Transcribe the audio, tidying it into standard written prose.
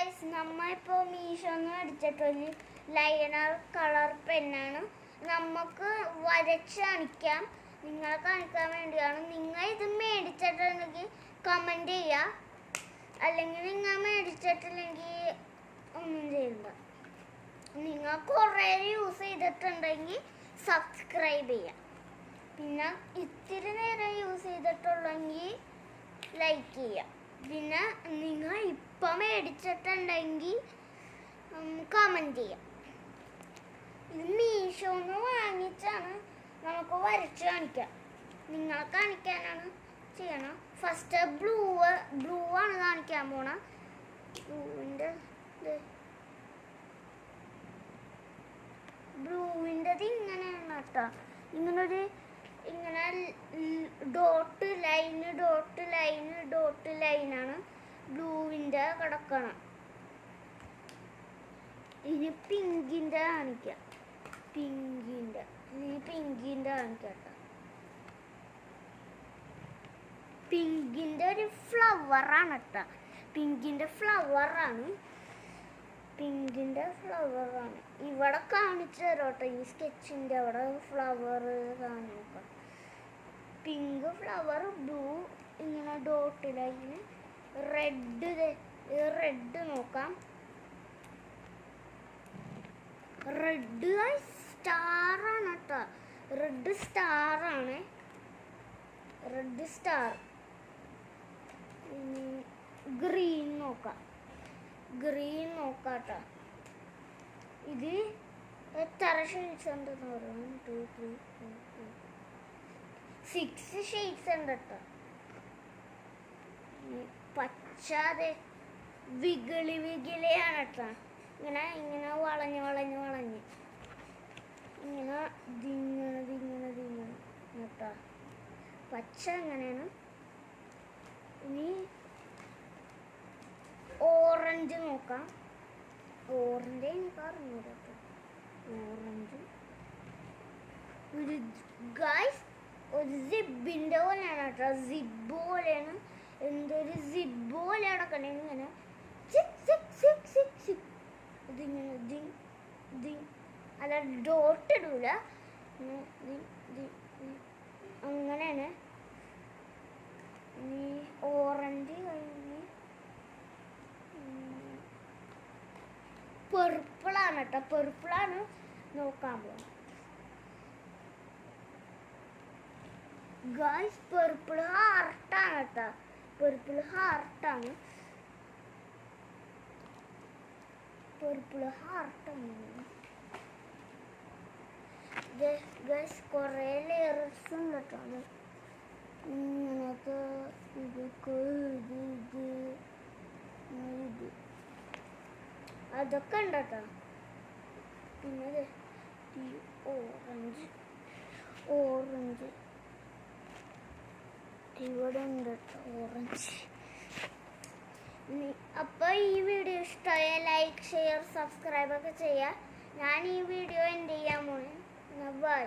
Guys, നമ്മളിപ്പോൾ മീഷോന്ന് മേടിച്ചിട്ടൊരു liner colour പെന്നാണ്. നമുക്ക് വരച്ച് കാണിക്കാം, നിങ്ങളെ കാണിക്കാൻ വേണ്ടിയാണ്. നിങ്ങൾ ഇത് മേടിച്ചിട്ടുണ്ടെങ്കിൽ കമൻറ്റ് ചെയ്യുക, അല്ലെങ്കിൽ നിങ്ങൾ മേടിച്ചിട്ടില്ലെങ്കിൽ ഒന്നും ചെയ്യണ്ട. നിങ്ങൾ കുറേ യൂസ് ചെയ്തിട്ടുണ്ടെങ്കിൽ സബ്സ്ക്രൈബ് ചെയ്യാം. പിന്നെ ഇത്തിരി നേരം യൂസ് ചെയ്തിട്ടുള്ളെങ്കിൽ ലൈക്ക് ചെയ്യാം. പിന്നെ നിങ്ങൾ ഇപ്പം മേടിച്ചിട്ടുണ്ടെങ്കിൽ കമൻറ്റ് ചെയ്യാം. ഇത് മീഷോന്ന് വാങ്ങിച്ചാണ്, നമുക്ക് വരച്ച് കാണിക്കാം. നിങ്ങളെ കാണിക്കാനാണ് ചെയ്യണം. ഫസ്റ്റ് ബ്ലൂ ആണ് കാണിക്കാൻ പോണ. ബ്ലൂവിൻ്റെത് ഇങ്ങനെയാണ് കേട്ടോ. ഇങ്ങനെ ഡോട്ട് ലൈനാണ് ബ്ലൂവിൻ്റെ കിടക്കണം. ഇനി പിങ്കിൻ്റെ കാണിക്കാം. പിങ്കിൻ്റെ കാണിക്കാം. പിങ്കിൻ്റെ ഒരു ഫ്ലവറാണ് കേട്ടോ. പിങ്കിൻ്റെ ഫ്ലവറാണ്. ഇവിടെ കാണിച്ചു തരാം കേട്ടോ. ഈ സ്കെച്ചിൻ്റെ അവിടെ ഫ്ലവർ കാണിക്കാം. പിങ്ക് ഫ്ലവർ, ബ്ലൂ ഇങ്ങനെ ഡോട്ട് ലൈന്, റെഡ് നോക്കാം. റെഡ് സ്റ്റാറാണ് കേട്ടോ. Red star. ഗ്രീൻ നോക്കാം കേട്ടോ. ഇത് എത്ര ഷെയ്ഡ്സ് ഉണ്ടെന്ന് പറയാം? 1 2 3 4 6 ഷെയ്ഡ്സ് ഉണ്ട് കേട്ടോ. പച്ച വിഗിളിയാണ് കേട്ടോ. ഇങ്ങനെ വളഞ്ഞ് ഇങ്ങനെ ദിങ്ങനെ കേട്ടോ. പച്ച അങ്ങനെയാണ്. ഇനി ഓറഞ്ച് നോക്കാം. ഓറഞ്ച് എനിക്ക് അറിഞ്ഞൂടാ കേട്ടോ. ഓറഞ്ച് ഒരു സിബിൻ്റെ പോലെയാണ് കേട്ടോ. സിബ് പോലെയാണ്. എന്തൊരു സിബ് പോലെ കിടക്കണേ. ഇങ്ങനെ ഇതിങ്ങനെ അല്ല, ഡോട്ട് ഇടൂല, അങ്ങനെയാണ്. ഇനി ഓറഞ്ച് കഴിഞ്ഞ് പെർപ്പിളാണ് കേട്ടോ. പെർപ്പിളാണ് നോക്കാൻ പോകുന്നത്. ഗൈസ്, പെർപ്പിൾ ഹാർട്ടാണ് കേട്ടോ. പെർപ്പിൾ ഹാർട്ടാണ്. ഗൈസ്, കുറേ ലെയർസ് ഉണ്ട് കേട്ടോ. ഇങ്ങനത്തെ അതൊക്കെ ഉണ്ട് കേട്ടോ. പിന്നെ ഓറഞ്ച് ഇവിടെ ഉണ്ട് കേട്ടോ. ഓറഞ്ച്. അപ്പോൾ ഈ വീഡിയോ ഇഷ്ടമായ ലൈക്ക്, ഷെയർ, സബ്സ്ക്രൈബ് ഒക്കെ ചെയ്യുക. ഞാൻ ഈ വീഡിയോ എൻഡ് ചെയ്യാൻ പോകുന്നു. ബൈ.